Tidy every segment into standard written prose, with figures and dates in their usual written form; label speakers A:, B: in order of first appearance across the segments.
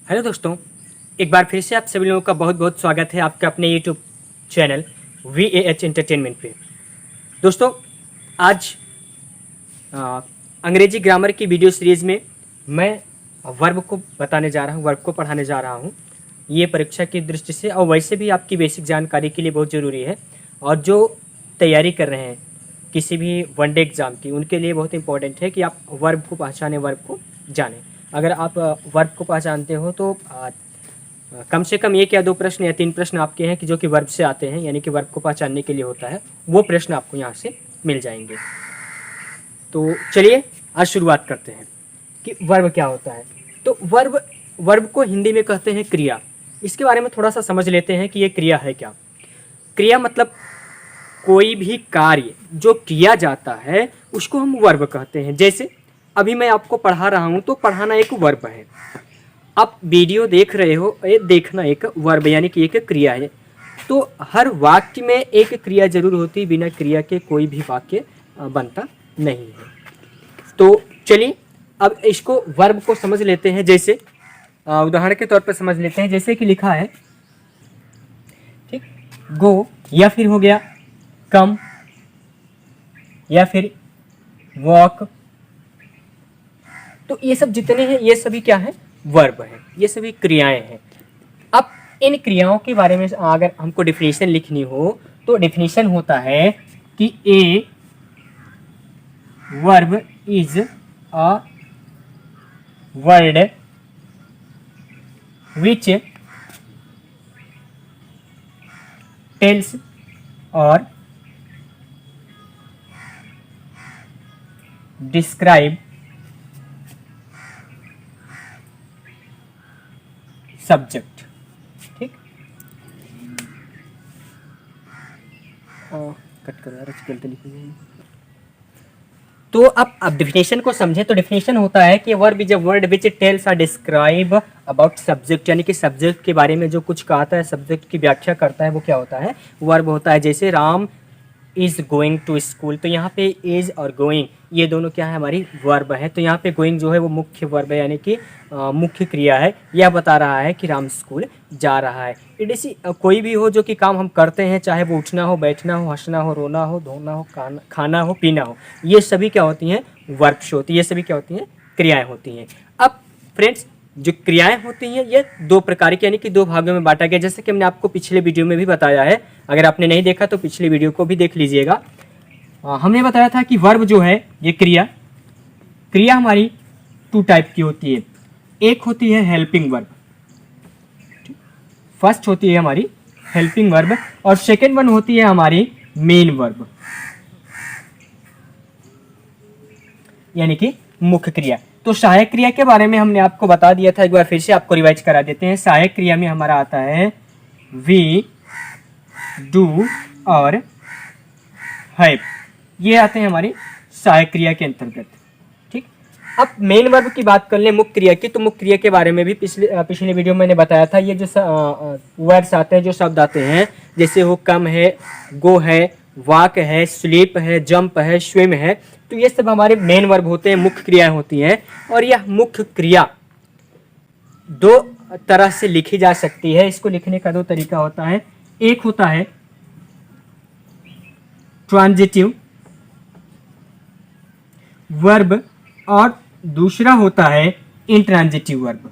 A: Hello दोस्तों, एक बार फिर से आप सभी लोगों का बहुत बहुत स्वागत है आपके अपने यूट्यूब चैनल VAH एंटरटेनमेंट पे। दोस्तों, आज आ, अंग्रेजी ग्रामर की वीडियो सीरीज़ में मैं वर्ब को बताने जा रहा हूँ, वर्ब को पढ़ाने जा रहा हूँ। ये परीक्षा की दृष्टि से और वैसे भी आपकी बेसिक जानकारी के लिए बहुत ज़रूरी है, और जो तैयारी कर रहे हैं किसी भी वनडे एग्ज़ाम की, उनके लिए बहुत इंपॉर्टेंट है कि आप वर्ब को पहचानें, वर्ब को जानें। अगर आप वर्ब को पहचानते हो तो कम से कम एक या दो प्रश्न या तीन प्रश्न आपके हैं कि जो कि वर्ब से आते हैं, यानी कि वर्ब को पहचानने के लिए होता है, वो प्रश्न आपको यहाँ से मिल जाएंगे। तो चलिए आज शुरुआत करते हैं कि वर्ब क्या होता है। तो वर्ब वर्ब को हिंदी में कहते हैं क्रिया। इसके बारे में थोड़ा सा समझ लेते हैं कि ये क्रिया है क्या। क्रिया मतलब कोई भी कार्य जो किया जाता है उसको हम वर्ब कहते हैं। जैसे अभी मैं आपको पढ़ा रहा हूँ तो पढ़ाना एक वर्ब है। आप वीडियो देख रहे हो, ये देखना एक वर्ब यानी कि एक क्रिया है। तो हर वाक्य में एक क्रिया जरूर होती है, बिना क्रिया के कोई भी वाक्य बनता नहीं है। तो चलिए अब इसको वर्ब को समझ लेते हैं। जैसे उदाहरण के तौर पर समझ लेते हैं, जैसे कि लिखा है, ठीक, गो या फिर हो गया कम या फिर वॉक। तो ये सब जितने हैं ये सभी क्या है, वर्ब है, ये सभी क्रियाएं हैं। अब इन क्रियाओं के बारे में अगर हमको डिफिनेशन लिखनी हो तो डिफिनेशन होता है कि a verb is a word which tells और डिस्क्राइब सब्जेक्ट। ठीक, कट करो यार, गलती लिखी है। तो अब डिफिनेशन को समझे तो डिफिनेशन होता है कि verb is a word which tells और डिस्क्राइब अबाउट सब्जेक्ट, यानी कि सब्जेक्ट के बारे में जो कुछ कहता है, सब्जेक्ट की व्याख्या करता है, वो क्या होता है, वर्ब होता है। जैसे Ram is going to school, तो यहाँ पे इज और गोइंग ये दोनों क्या है, हमारी वर्ब है। तो यहाँ पे गोइंग जो है वो मुख्य वर्ब है, यानी कि मुख्य क्रिया है। यह बता रहा है कि राम स्कूल जा रहा है। इसी कोई भी हो जो कि काम हम करते हैं, चाहे वो उठना हो, बैठना हो, हंसना हो, रोना हो, धोना हो, खाना हो, पीना हो, ये सभी क्या होती हैं, वर्ब्स होती है। ये सभी क्या होती हैं, क्रियाएं होती हैं। अब फ्रेंड्स, जो क्रियाएं होती हैं ये दो प्रकार की, यानी कि दो भागों में बांटा गया, जैसे कि हमने आपको पिछले वीडियो में भी बताया है। अगर आपने नहीं देखा तो पिछले वीडियो को भी देख लीजिएगा। हमने बताया था कि वर्ब जो है ये क्रिया हमारी टू टाइप की होती है। एक होती है हेल्पिंग वर्ब, फर्स्ट होती है हमारी हेल्पिंग वर्ब, और सेकेंड वन होती है हमारी मेन वर्ब, यानी कि मुख्य क्रिया। तो सहायक क्रिया के बारे में हमने आपको बता दिया था, एक बार फिर से आपको रिवाइज करा देते हैं। सहायक क्रिया में हमारा आता है वी, डू और हैव, ये आते हैं हमारी सहायक क्रिया के अंतर्गत। ठीक, अब मेन वर्ब की बात कर ले, मुख्य क्रिया की, तो मुख्य क्रिया के बारे में भी पिछले वीडियो में मैंने बताया था। ये जो वर्ड्स आते हैं, जो शब्द आते हैं, जैसे वो कम है, गो है, वॉक है, स्लीप है, जंप है, स्विम है, तो ये सब हमारे मेन वर्ब होते हैं, मुख्य क्रियाएं होती हैं। और यह मुख्य क्रिया दो तरह से लिखी जा सकती है। इसको लिखने का दो तरीका होता है। एक होता है ट्रांजिटिव वर्ब और दूसरा होता है इंट्रांजिटिव वर्ब।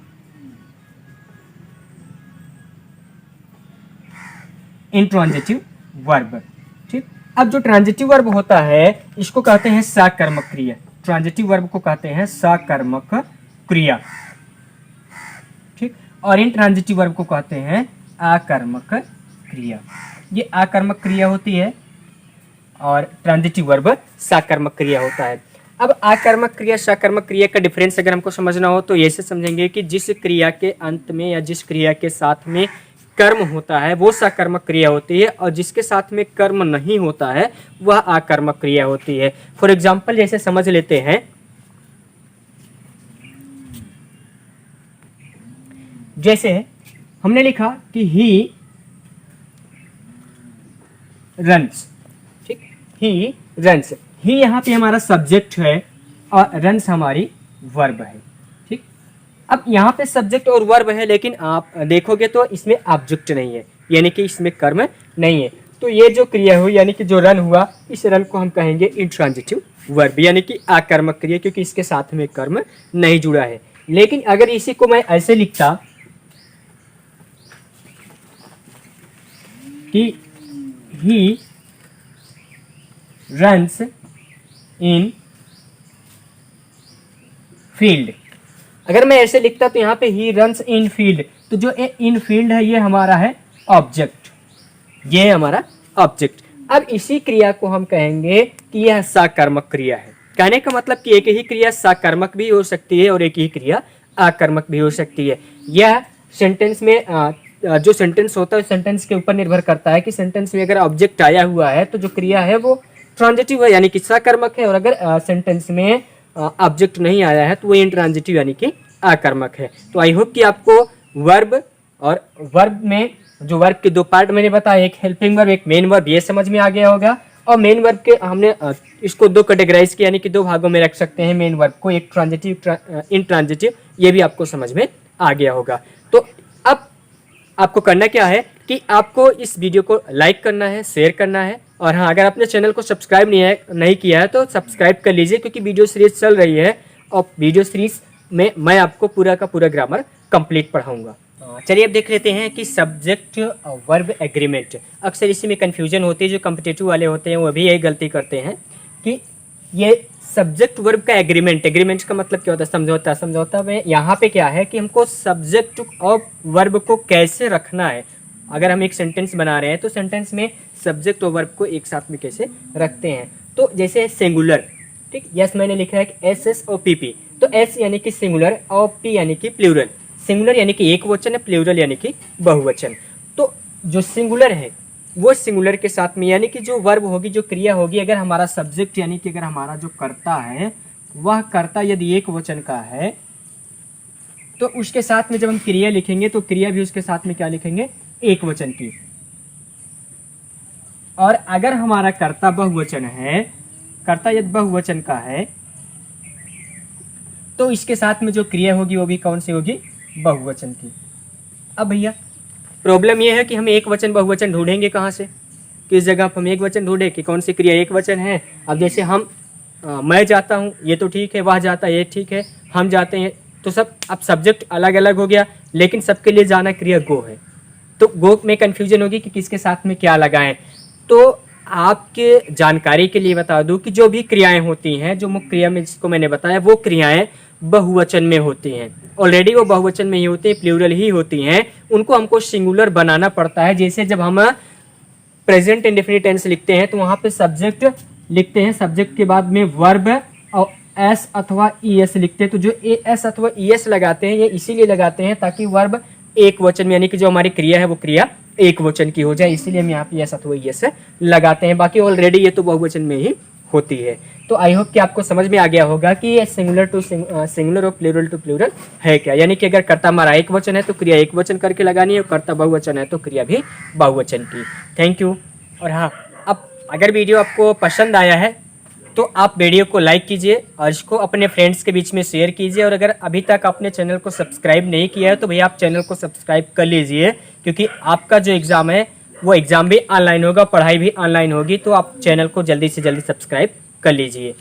A: इंट्रांजिटिव वर्ब, ठीक। अब जो ट्रांजिटिव वर्ब होता है इसको कहते हैं सकर्मक क्रिया। ट्रांजिटिव वर्ब को कहते हैं सकर्मक क्रिया, ठीक। और इंट्रांजिटिव वर्ब को कहते हैं आकर्मक क्रिया। ये आकर्मक क्रिया होती है और ट्रांजिटिव वर्ब सकर्मक क्रिया होता है। अब आकर्मक क्रिया, सकर्मक क्रिया का डिफरेंस अगर हमको समझना हो तो ऐसे समझेंगे कि जिस क्रिया के अंत में या जिस क्रिया के साथ में कर्म होता है वो सकर्मक क्रिया होती है, और जिसके साथ में कर्म नहीं होता है वह आकर्मक क्रिया होती है। फॉर एग्जाम्पल जैसे समझ लेते हैं, जैसे हमने लिखा कि ही रन्स, ठीक, ही रन्स, ही यहाँ पे हमारा सब्जेक्ट है और रन्स हमारी वर्ब है, ठीक। अब यहाँ पे सब्जेक्ट और वर्ब है, लेकिन आप देखोगे तो इसमें ऑब्जेक्ट नहीं है, यानी कि इसमें कर्म नहीं है। तो ये जो क्रिया हुई यानी कि जो रन हुआ, इस रन को हम कहेंगे इंट्रांजिटिव वर्ब, यानी कि आकर्मक क्रिया, क्योंकि इसके साथ में कर्म नहीं जुड़ा है। लेकिन अगर इसी को मैं ऐसे लिखता कि ही रन्स इन फील्ड, अगर मैं ऐसे लिखता तो यहाँ पे ही रन्स इन फील्ड, तो जो इन फील्ड है ये हमारा है ऑब्जेक्ट, ये है हमारा ऑब्जेक्ट। अब इसी क्रिया को हम कहेंगे कि यह साकर्मक क्रिया है। कहने का मतलब कि एक ही क्रिया साकर्मक भी हो सकती है और एक ही क्रिया आकर्मक भी हो सकती है। यह सेंटेंस में जो सेंटेंस होता है सेंटेंस के ऊपर निर्भर करता है कि सेंटेंस में अगर ऑब्जेक्ट आया हुआ है तो जो क्रिया है वो ट्रांजिटिव है, यानी कि साकर्मक है, और अगर सेंटेंस में ऑब्जेक्ट नहीं आया है तो वो इंट्रांजिटिव यानी कि आकर्मक है। तो आई होप कि आपको वर्ब और वर्ब में जो वर्ब के दो पार्ट मैंने बताया, एक हेल्पिंग वर्ब, एक मेन वर्ब, ये समझ में आ गया होगा। और मेन वर्ब के हमने इसको दो कैटेगराइज किया, यानी कि दो भागों में रख सकते हैं मेन वर्ब को, एक ट्रांजिटिव, इंट्रांजिटिव, ये भी आपको समझ में आ गया होगा। तो अब आपको करना क्या है कि आपको इस वीडियो को लाइक करना है, शेयर करना है, और हाँ, अगर आपने चैनल को सब्सक्राइब नहीं किया है तो सब्सक्राइब कर लीजिए, क्योंकि वीडियो सीरीज चल रही है और वीडियो सीरीज में मैं आपको पूरा का पूरा ग्रामर कंप्लीट पढ़ाऊंगा। चलिए अब देख लेते हैं कि सब्जेक्ट वर्ब एग्रीमेंट। अक्सर इसी में कन्फ्यूजन होती है, जो कॉम्पिटिटिव वाले होते हैं वो भी यही गलती करते हैं कि ये सब्जेक्ट वर्ब का एग्रीमेंट, एग्रीमेंट का मतलब क्या होता है, समझौता। समझौता में यहाँ पे क्या है कि हमको सब्जेक्ट और वर्ब को कैसे रखना है। अगर हम एक सेंटेंस बना रहे हैं तो सेंटेंस में सब्जेक्ट और वर्ब को एक साथ में कैसे रखते हैं। तो जैसे सिंगुलर, ठीक, यस मैंने लिखा है कि एस एस और पी पी, तो एस यानी कि सिंगुलर और पी यानी कि प्लूरल। सिंगुलर यानी कि एक वचन है, प्लूरल यानी कि बहुवचन। तो जो सिंगुलर है वो सिंगुलर के साथ में, यानी कि जो वर्ब होगी, जो क्रिया होगी, अगर हमारा सब्जेक्ट यानी कि अगर हमारा जो कर्ता है वह कर्ता यदि एक वचन का है तो उसके साथ में जब हम क्रिया लिखेंगे तो क्रिया भी उसके साथ में क्या लिखेंगे, एक वचन की। और अगर हमारा कर्ता बहुवचन है, कर्ता यदि बहुवचन का है तो इसके साथ में जो क्रिया होगी वो भी कौन सी होगी, बहुवचन की। अब भैया प्रॉब्लम ये है कि हम एक वचन बहुवचन ढूंढेंगे कहाँ से, किस जगह हम एक वचन ढूंढे कि कौन सी क्रिया एक वचन है। अब जैसे हम मैं जाता हूँ ये तो ठीक है, वह जाता है ये ठीक है, हम जाते हैं, तो सब अब सब्जेक्ट अलग अलग हो गया, लेकिन सबके लिए जाना क्रिया गो है। तो गो में कन्फ्यूजन होगी कि किसके साथ में क्या लगाएं। तो आपके जानकारी के लिए बता दूं कि जो भी क्रियाएं होती हैं, जो मुख्य क्रिया में जिसको मैंने बताया, वो क्रियाएं बहुवचन में होती हैं। ऑलरेडी वो बहुवचन में ही होती हैं, प्लूरल ही होती हैं। उनको हमको सिंगुलर बनाना पड़ता है। जैसे जब हम प्रेजेंट इंडेफिनिट टेंस लिखते हैं तो वहाँ पे सब्जेक्ट लिखते हैं, सब्जेक्ट के बाद में वर्ब और एस अथवा ई एस लिखते हैं। तो जो ए एस अथवा ई एस लगाते हैं ये इसीलिए लगाते हैं ताकि वर्ब एक वचन में, यानी कि जो हमारी क्रिया है वो क्रिया एक वचन की हो जाए, इसीलिए हम यहाँ पे एस अथवा ई एस लगाते हैं। बाकी ऑलरेडी ये तो बहुवचन में ही होती है। तो आई होप कि आपको समझ में आ गया होगा कि ये सिंगुलर टू सिंगुलर और प्लूरल टू प्लूरल है क्या। यानी कि अगर कर्ता हमारा एक वचन है तो क्रिया एक वचन करके लगानी है, और कर्ता बहुवचन है तो क्रिया भी बहुवचन की। Thank you. और हाँ, अब अगर वीडियो आपको पसंद आया है तो आप वीडियो को लाइक कीजिए और इसको अपने फ्रेंड्स के बीच में शेयर कीजिए। और अगर अभी तक आपने चैनल को सब्सक्राइब नहीं किया है तो भैया आप चैनल को सब्सक्राइब कर लीजिए, क्योंकि आपका जो एग्ज़ाम है वो एग्ज़ाम भी ऑनलाइन होगा, पढ़ाई भी ऑनलाइन होगी। तो आप चैनल को जल्दी से जल्दी सब्सक्राइब कर लीजिए।